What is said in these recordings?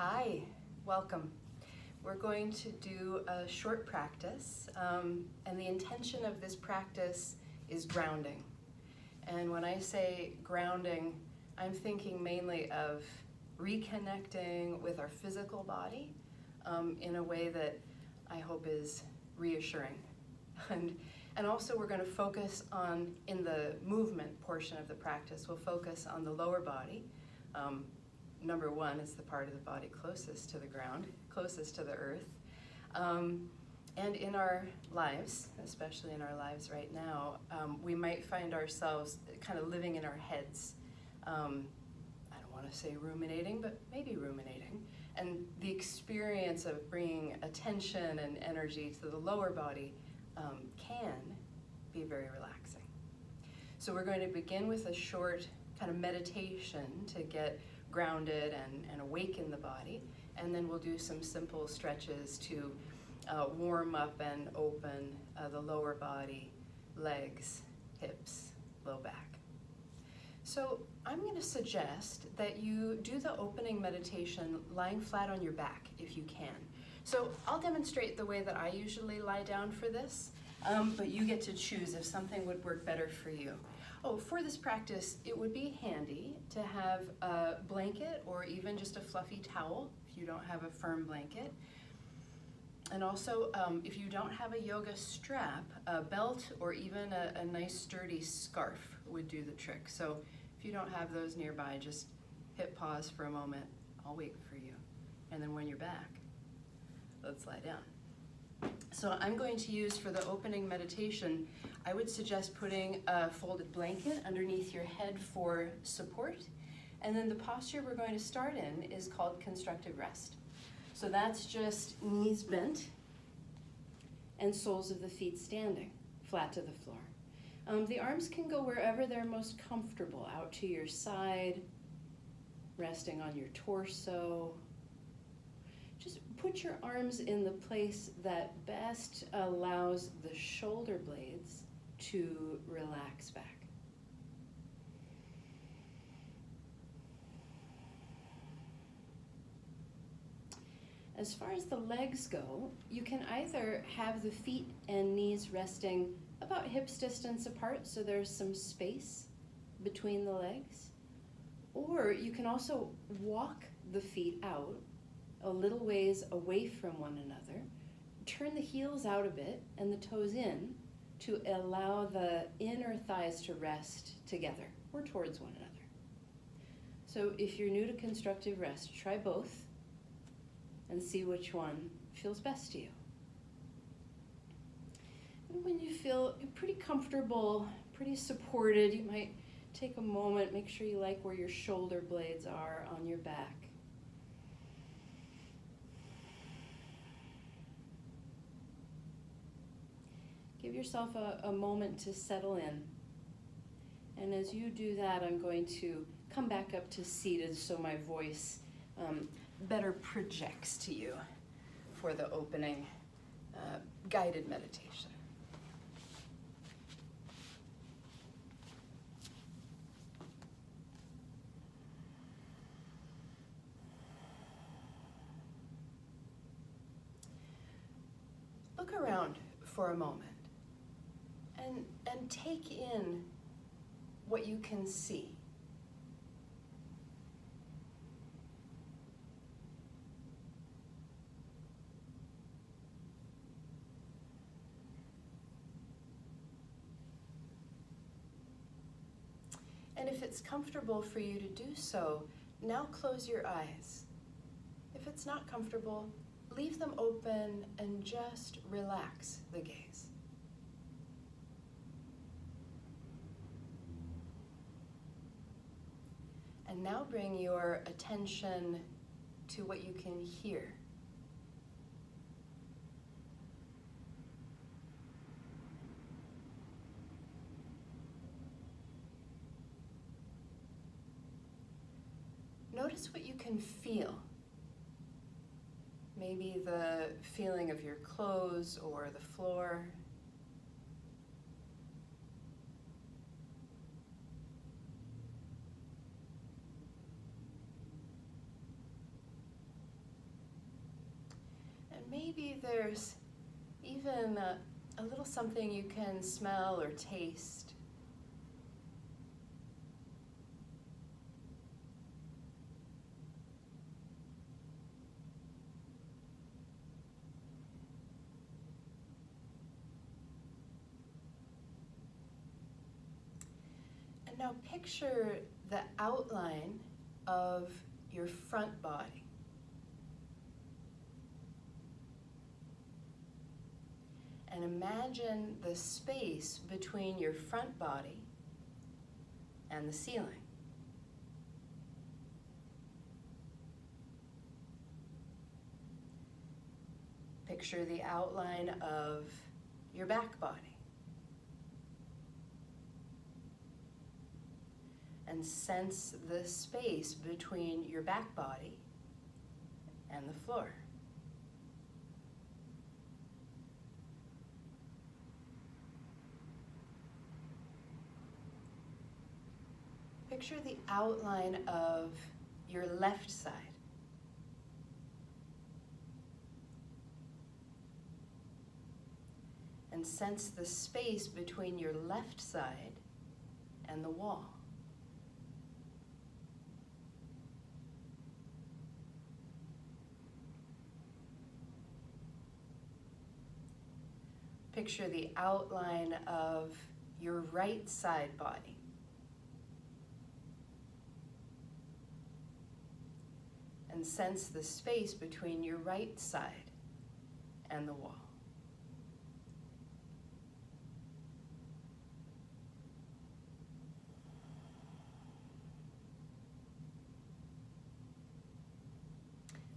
Hi, welcome. We're going to do a short practice, and the intention of this practice is grounding. And when I say grounding, I'm thinking mainly of reconnecting with our physical body in a way that I hope is reassuring. And also we're going to focus on, in the movement portion of the practice, we'll focus on the lower body. Number one is the part of the body closest to the ground, closest to the earth. And in our lives, especially in our lives right now, we might find ourselves kind of living in our heads. I don't want to say ruminating, but maybe ruminating. And the experience of bringing attention and energy to the lower body can be very relaxing. So we're going to begin with a short kind of meditation to get grounded and awaken the body, and then we'll do some simple stretches to warm up and open the lower body, legs, hips, low back. So I'm going to suggest that you do the opening meditation lying flat on your back if you can. So I'll demonstrate the way that I usually lie down for this, but you get to choose if something would work better for you. Oh, for this practice, it would be handy to have a blanket or even just a fluffy towel if you don't have a firm blanket. And also, if you don't have a yoga strap, a belt or even a nice sturdy scarf would do the trick. So if you don't have those nearby, just hit pause for a moment. I'll wait for you. And then when you're back, let's lie down. So I'm going to use, for the opening meditation, I would suggest putting a folded blanket underneath your head for support. And then the posture we're going to start in is called constructive rest. So that's just knees bent and soles of the feet standing, flat to the floor. The arms can go wherever they're most comfortable, out to your side, resting on your torso. Just put your arms in the place that best allows the shoulder blades to relax back. As far as the legs go, you can either have the feet and knees resting about hips distance apart, so there's some space between the legs, or you can also walk the feet out a little ways away from one another, turn the heels out a bit and the toes in to allow the inner thighs to rest together or towards one another. So if you're new to constructive rest, try both and see which one feels best to you. And when you feel pretty comfortable, pretty supported, you might take a moment, make sure you like where your shoulder blades are on your back. Give yourself a moment to settle in. And as you do that, I'm going to come back up to seated so my voice better projects to you for the opening guided meditation. Look around for a moment. And take in what you can see. And if it's comfortable for you to do so, now close your eyes. If it's not comfortable, leave them open and just relax the gaze. And now bring your attention to what you can hear. Notice what you can feel. Maybe the feeling of your clothes or the floor. maybe there's even a little something you can smell or taste. And now picture the outline of your front body. And imagine the space between your front body and the ceiling. Picture the outline of your back body. And sense the space between your back body and the floor. Picture the outline of your left side. And sense the space between your left side and the wall. Picture the outline of your right side body. And sense the space between your right side and the wall.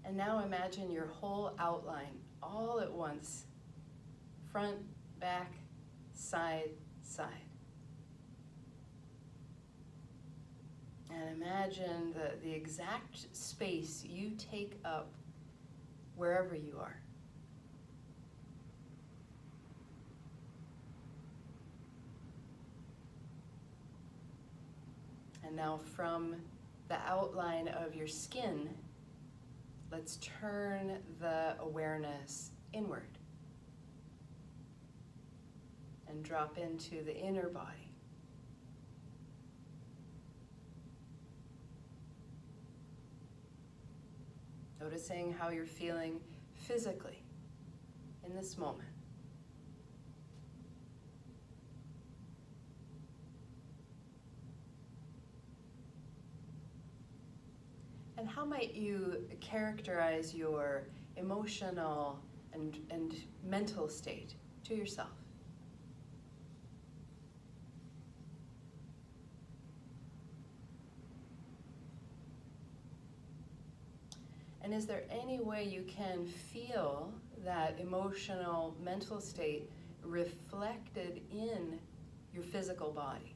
And now imagine your whole outline all at once. Front, back, side, side. And imagine the exact space you take up wherever you are. And now from the outline of your skin, let's turn the awareness inward and drop into the inner body. Noticing how you're feeling physically in this moment. And how might you characterize your emotional and mental state to yourself? And is there any way you can feel that emotional, mental state reflected in your physical body?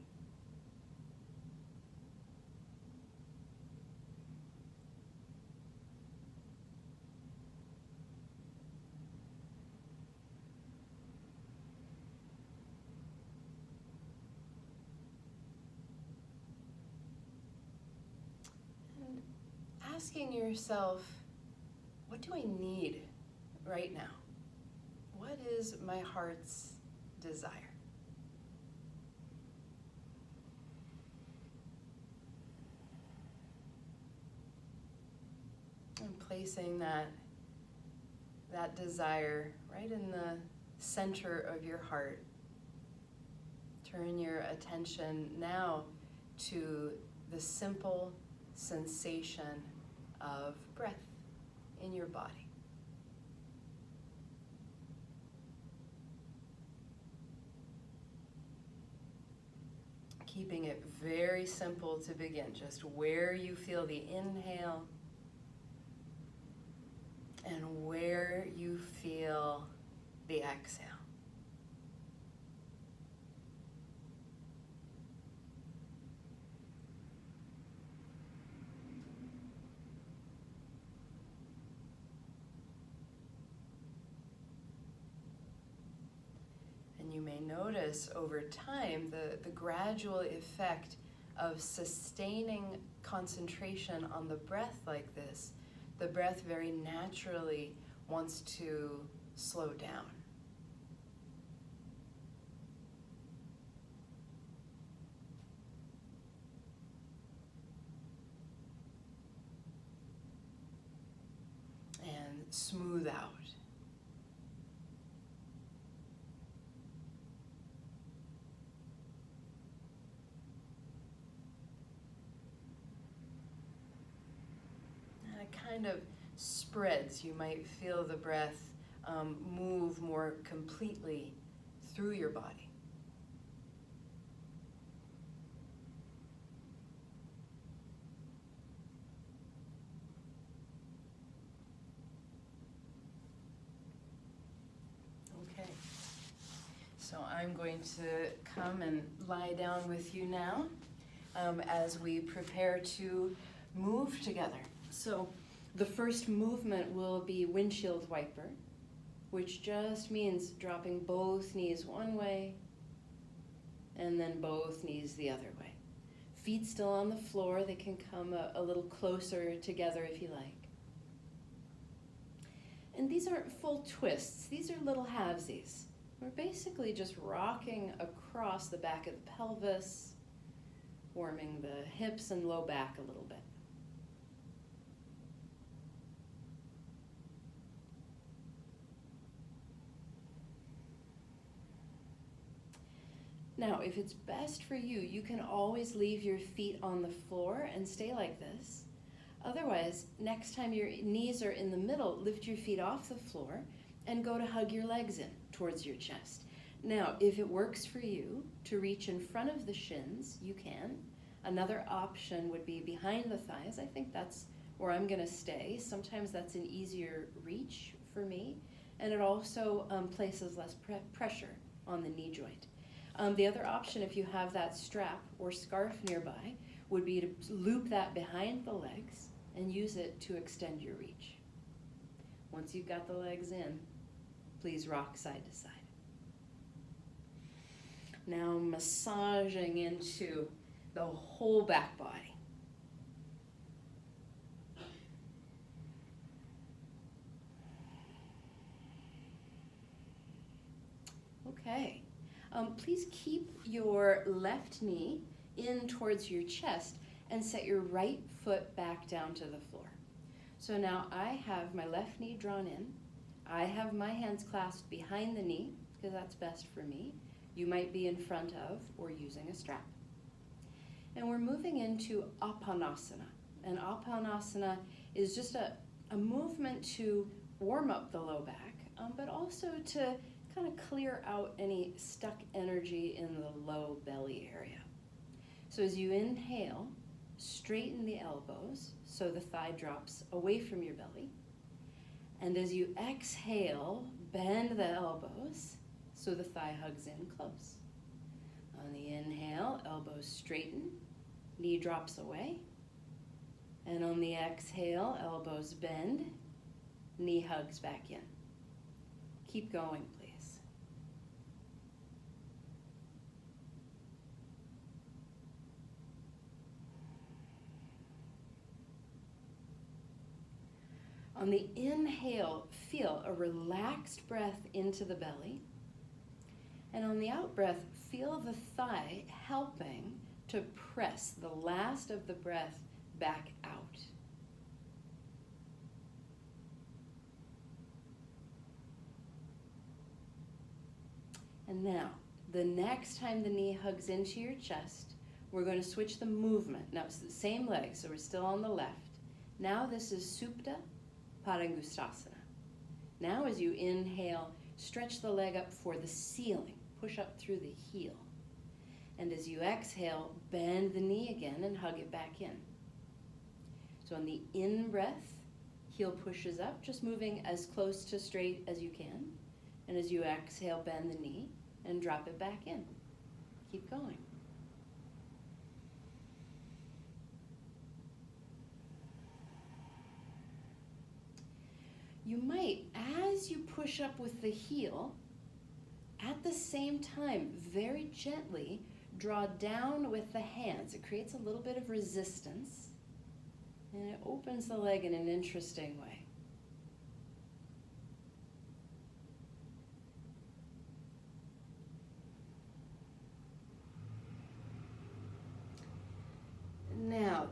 And asking yourself, what do I need right now? What is my heart's desire? And placing that desire right in the center of your heart. Turn your attention now to the simple sensation of breath in your body. Keeping it very simple to begin, just where you feel the inhale and where you feel the exhale. And you may notice over time the gradual effect of sustaining concentration on the breath like this. The breath very naturally wants to slow down. And smooth out. And it kind of spreads. You might feel the breath move more completely through your body. Okay, so I'm going to come and lie down with you now as we prepare to move together. So the first movement will be windshield wiper, which just means dropping both knees one way and then both knees the other way. Feet still on the floor. They can come a little closer together if you like. And these aren't full twists. These are little halvesies. We're basically just rocking across the back of the pelvis, warming the hips and low back a little bit. Now, if it's best for you, you can always leave your feet on the floor and stay like this. Otherwise, next time your knees are in the middle, lift your feet off the floor and go to hug your legs in towards your chest. Now, if it works for you to reach in front of the shins, you can. Another option would be behind the thighs. I think that's where I'm going to stay. Sometimes that's an easier reach for me, and it also places less pressure on the knee joint. The other option, if you have that strap or scarf nearby, would be to loop that behind the legs and use it to extend your reach. Once you've got the legs in, please rock side to side. Now massaging into the whole back body. Okay. Please keep your left knee in towards your chest and set your right foot back down to the floor. So now I have my left knee drawn in. I have my hands clasped behind the knee because that's best for me. You might be in front of or using a strap. And we're moving into Apanasana. And Apanasana is just a movement to warm up the low back, but also to kind of clear out any stuck energy in the low belly area. So as you inhale, straighten the elbows so the thigh drops away from your belly. And as you exhale, bend the elbows so the thigh hugs in close. On the inhale, elbows straighten, knee drops away. And on the exhale, elbows bend, knee hugs back in. Keep going, please. On the inhale, feel a relaxed breath into the belly. And on the out breath, feel the thigh helping to press the last of the breath back out. And now, the next time the knee hugs into your chest, we're going to switch the movement. Now, it's the same leg, so we're still on the left. Now this is Supta Padangusthasana. Now as you inhale, stretch the leg up for the ceiling. Push up through the heel. And as you exhale, bend the knee again and hug it back in. So on the in-breath, heel pushes up, just moving as close to straight as you can. And as you exhale, bend the knee and drop it back in. Keep going. You might, as you push up with the heel, at the same time, very gently, draw down with the hands. It creates a little bit of resistance, and it opens the leg in an interesting way.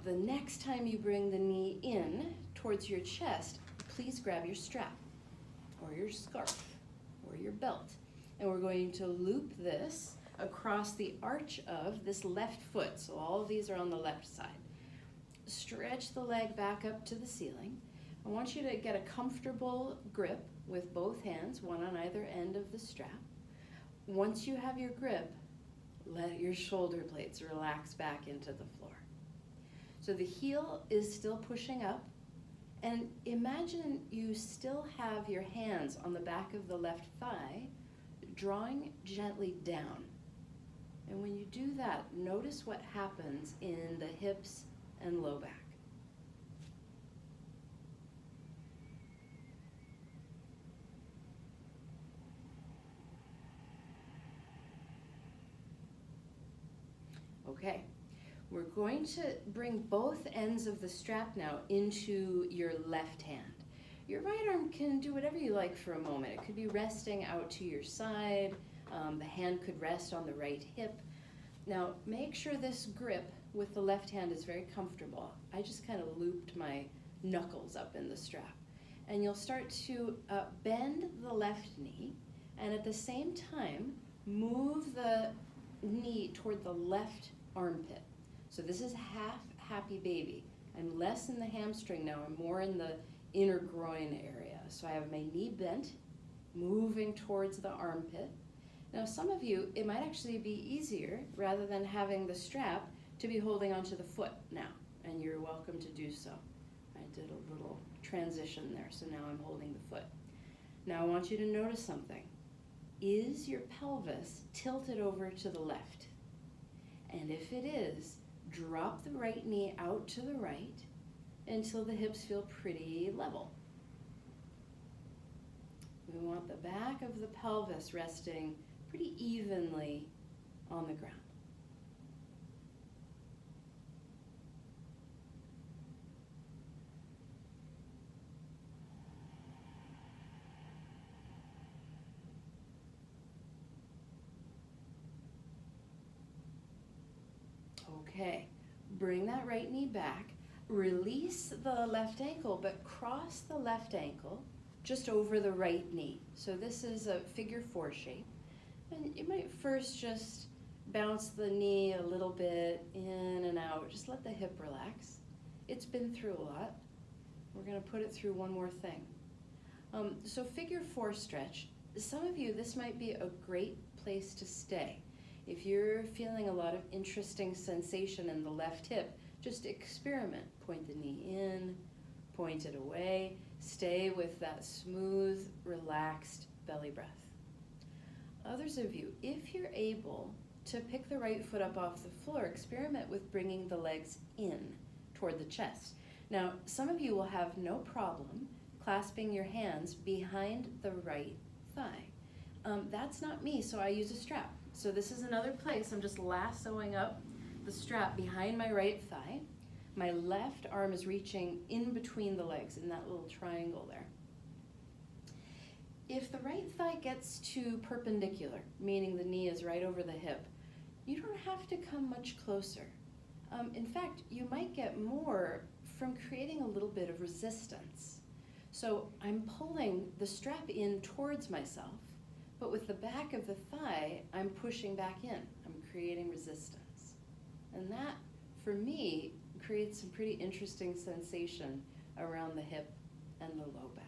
the next time you bring the knee in towards your chest, please grab your strap or your scarf or your belt. And we're going to loop this across the arch of this left foot. So all of these are on the left side. Stretch the leg back up to the ceiling. I want you to get a comfortable grip with both hands, one on either end of the strap. Once you have your grip, let your shoulder blades relax back into the floor. So the heel is still pushing up, and imagine you still have your hands on the back of the left thigh, drawing gently down. And when you do that, notice what happens in the hips and low back. Okay, we're going to bring both ends of the strap now into your left hand. Your right arm can do whatever you like for a moment. It could be resting out to your side. The hand could rest on the right hip. Now, make sure this grip with the left hand is very comfortable. I just kind of looped my knuckles up in the strap. And you'll start to bend the left knee, and at the same time, move the knee toward the left armpit. So this is half happy baby. I'm less in the hamstring now, I'm more in the inner groin area. So I have my knee bent, moving towards the armpit. Now some of you, it might actually be easier, rather than having the strap, to be holding onto the foot now, and you're welcome to do so. I did a little transition there, so now I'm holding the foot. Now I want you to notice something. Is your pelvis tilted over to the left? And if it is, drop the right knee out to the right until the hips feel pretty level. We want the back of the pelvis resting pretty evenly on the ground. Okay, bring that right knee back, release the left ankle, but cross the left ankle just over the right knee. So this is a figure 4 shape. And you might first just bounce the knee a little bit in and out. Just let the hip relax. It's been through a lot. We're going to put it through one more thing. So figure 4 stretch. Some of you, this might be a great place to stay. If you're feeling a lot of interesting sensation in the left hip, just experiment. Point the knee in, point it away. Stay with that smooth, relaxed belly breath. Others of you, if you're able to pick the right foot up off the floor, experiment with bringing the legs in toward the chest. Now, some of you will have no problem clasping your hands behind the right thigh. That's not me, so I use a strap. So this is another place. I'm just lassoing up the strap behind my right thigh. My left arm is reaching in between the legs in that little triangle there. If the right thigh gets too perpendicular, meaning the knee is right over the hip, you don't have to come much closer. In fact, you might get more from creating a little bit of resistance. So I'm pulling the strap in towards myself, but with the back of the thigh, I'm pushing back in. I'm creating resistance. And that, for me, creates some pretty interesting sensation around the hip and the low back.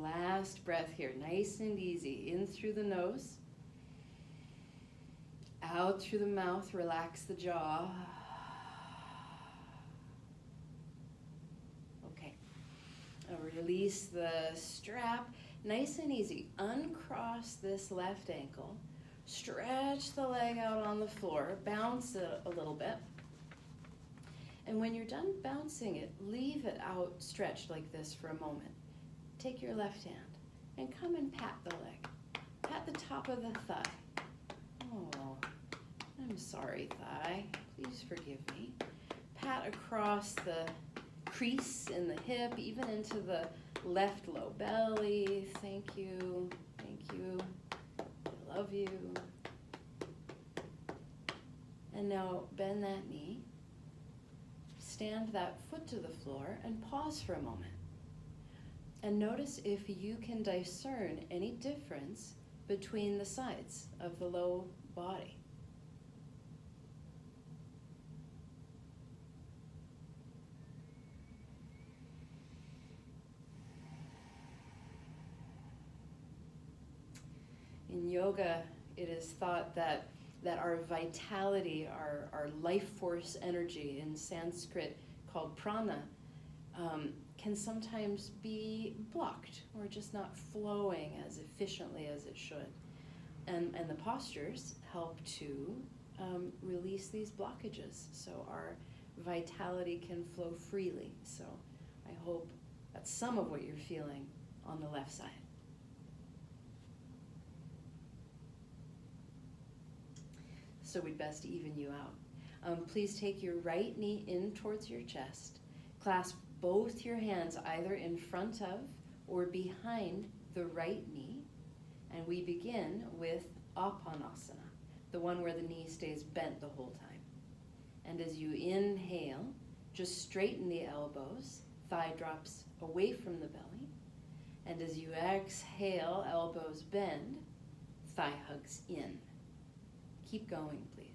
Last breath here, nice and easy. In through the nose, out through the mouth, relax the jaw. Okay, release the strap, nice and easy. Uncross this left ankle, stretch the leg out on the floor, bounce it a little bit. And when you're done bouncing it, leave it out stretched like this for a moment. Take your left hand and come and pat the leg. Pat the top of the thigh. Oh, I'm sorry, thigh. Please forgive me. pat across the crease in the hip, even into the left low belly. Thank you, thank you, I love you. And now bend that knee, stand that foot to the floor, and pause for a moment. And notice if you can discern any difference between the sides of the low body. In yoga, it is thought that our vitality, our life force energy, in Sanskrit called prana, can sometimes be blocked or just not flowing as efficiently as it should. And the postures help to release these blockages so our vitality can flow freely. So I hope that's some of what you're feeling on the left side. So we'd best even you out. Please take your right knee in towards your chest. Clasp both your hands either in front of or behind the right knee. And we begin with Apanasana, the one where the knee stays bent the whole time. And as you inhale, just straighten the elbows, thigh drops away from the belly. And as you exhale, elbows bend, thigh hugs in. Keep going, please.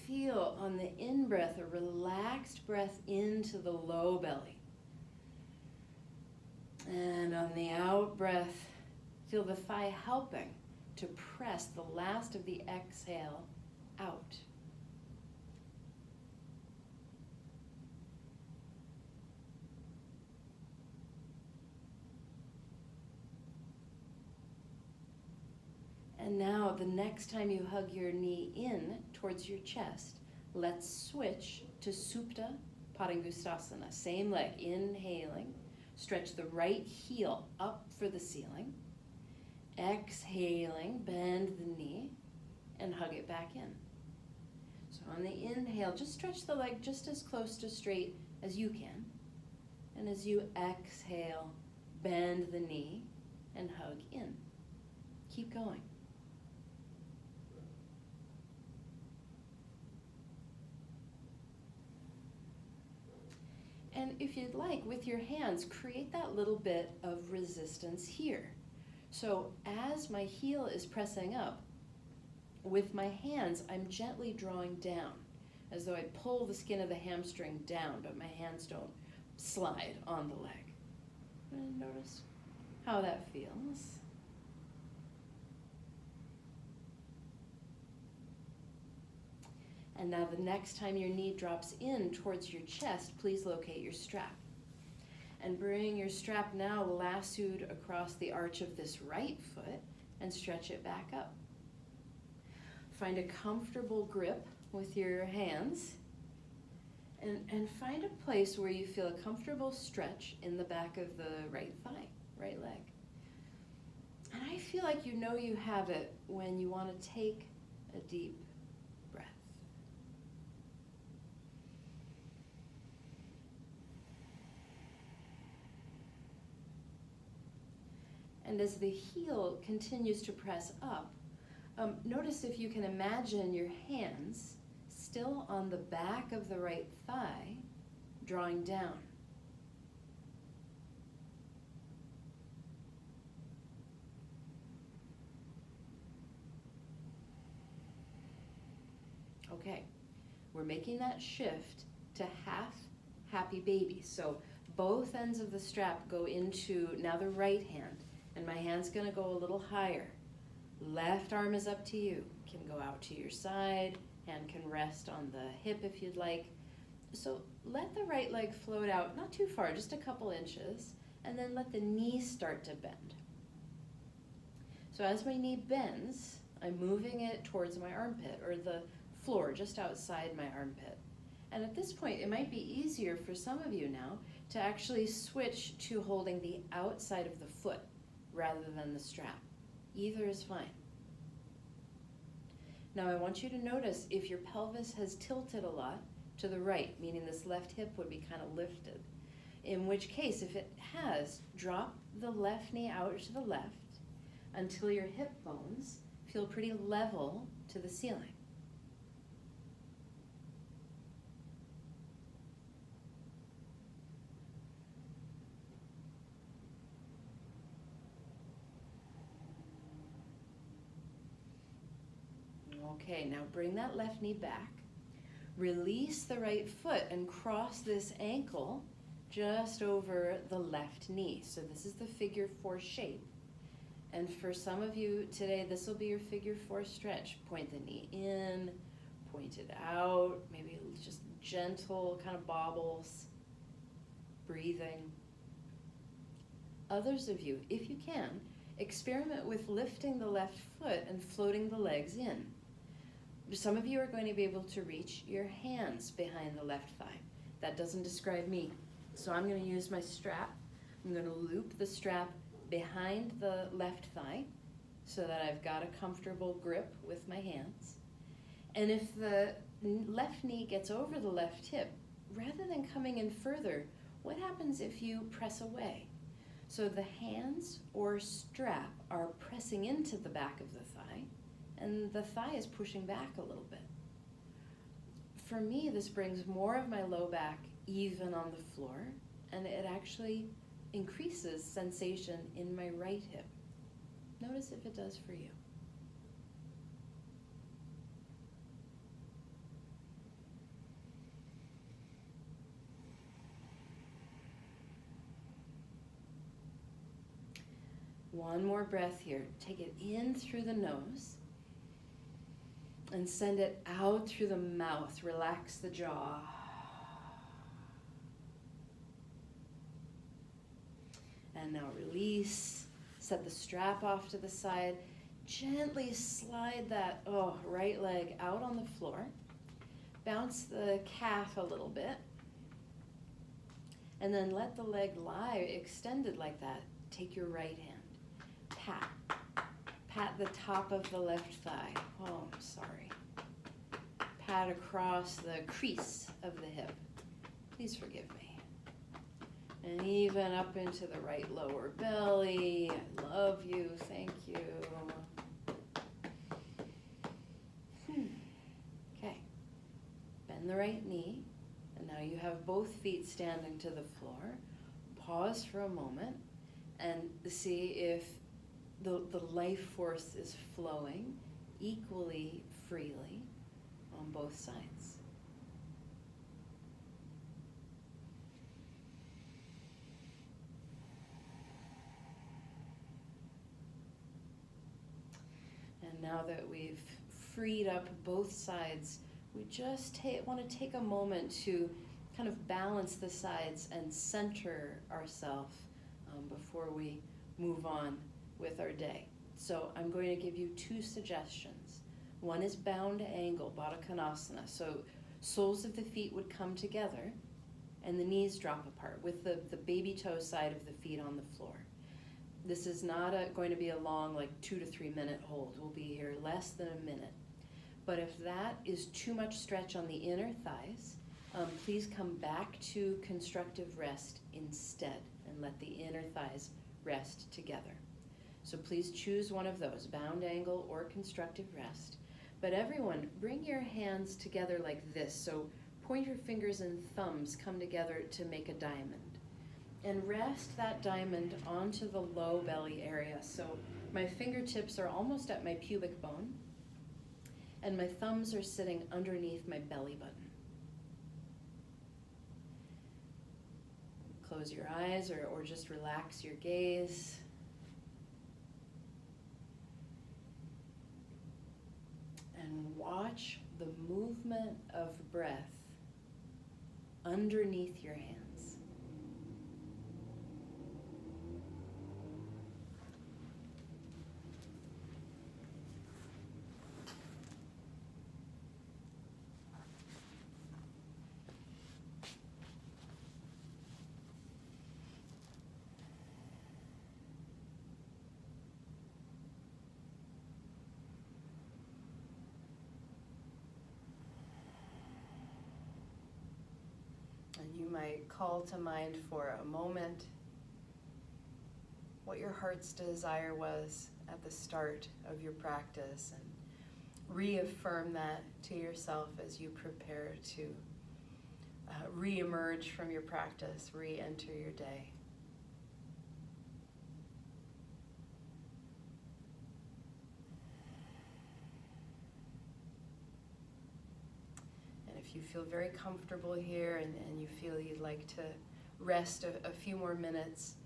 Feel on the in-breath a relaxed breath into the low belly. And on the out-breath, feel the thigh helping to press the last of the exhale out. And now the next time you hug your knee in towards your chest, let's switch to Supta Padangusthasana. Same leg, inhaling. Stretch the right heel up for the ceiling. Exhaling, bend the knee and hug it back in. So on the inhale, just stretch the leg just as close to straight as you can. And as you exhale, bend the knee and hug in. Keep going. And if you'd like, with your hands, create that little bit of resistance here. So as my heel is pressing up, with my hands, I'm gently drawing down, as though I pull the skin of the hamstring down, but my hands don't slide on the leg. And notice how that feels. And now the next time your knee drops in towards your chest, please locate your strap. And bring your strap now lassoed across the arch of this right foot and stretch it back up. Find a comfortable grip with your hands and find a place where you feel a comfortable stretch in the back of the right thigh, right leg. And I feel like you know you have it when you want to take a deep breath. And as the heel continues to press up, notice if you can imagine your hands still on the back of the right thigh, drawing down. Okay, we're making that shift to half happy baby. So both ends of the strap go into now the right hand, and my hand's gonna go a little higher. Left arm is up to you. Can go out to your side, hand can rest on the hip if you'd like. So let the right leg float out, not too far, just a couple inches, and then let the knee start to bend. So as my knee bends, I'm moving it towards my armpit, or the floor just outside my armpit. And at this point, it might be easier for some of you now to actually switch to holding the outside of the foot rather than the strap. Either is fine. Now I want you to notice if your pelvis has tilted a lot to the right, meaning this left hip would be kind of lifted. In which case, if it has, drop the left knee out to the left until your hip bones feel pretty level to the ceiling. Okay, now bring that left knee back. Release the right foot and cross this ankle just over the left knee. So this is the figure 4 shape. And for some of you today, this will be your figure 4 stretch. Point the knee in, point it out, maybe just gentle kind of bobbles, breathing. Others of you, if you can, experiment with lifting the left foot and floating the legs in. Some of you are going to be able to reach your hands behind the left thigh. That doesn't describe me. So I'm going to use my strap. I'm going to loop the strap behind the left thigh so that I've got a comfortable grip with my hands. And if the left knee gets over the left hip, rather than coming in further, what happens if you press away? So the hands or strap are pressing into the back of the thigh, and the thigh is pushing back a little bit. For me, this brings more of my low back even on the floor, and it actually increases sensation in my right hip. Notice if it does for you. One more breath here. Take it in through the nose and send it out through the mouth. Relax the jaw. And now release. Set the strap off to the side. Gently slide that right leg out on the floor. Bounce the calf a little bit. And then let the leg lie extended like that. Take your right hand. Pat the top of the left thigh. Oh, I'm sorry. Pat across the crease of the hip. Please forgive me. And even up into the right lower belly. I love you. Thank you. Okay. Bend the right knee. And now you have both feet standing to the floor. Pause for a moment and see if the life force is flowing equally freely on both sides. And now that we've freed up both sides, we just want to take a moment to kind of balance the sides and center ourselves before we move on with our day. So I'm going to give you 2 suggestions. One is bound angle, Baddha Konasana. So soles of the feet would come together and the knees drop apart with the baby toe side of the feet on the floor. This is not going to be a long 2 to 3 minute hold. We'll be here less than a minute. But if that is too much stretch on the inner thighs, please come back to constructive rest instead and let the inner thighs rest together. So please choose one of those, bound angle or constructive rest. But everyone, bring your hands together like this. So pointer fingers and thumbs come together to make a diamond. And rest that diamond onto the low belly area. So my fingertips are almost at my pubic bone, and my thumbs are sitting underneath my belly button. Close your eyes or just relax your gaze. And watch the movement of breath underneath your hands. might call to mind for a moment what your heart's desire was at the start of your practice, and reaffirm that to yourself as you prepare to re-emerge from your practice, re-enter your day. And if you feel very comfortable here and you feel you'd like to rest a few more minutes,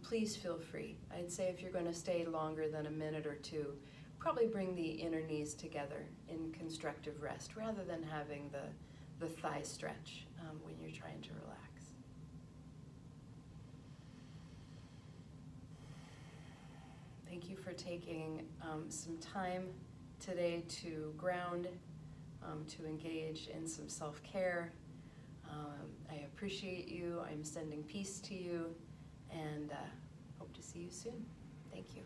please feel free. I'd say if you're going to stay longer than a minute or two, probably bring the inner knees together in constructive rest rather than having the thigh stretch when you're trying to relax. Thank you for taking some time today to ground, to engage in some self-care. I appreciate you. I'm sending peace to you, and hope to see you soon. Thank you.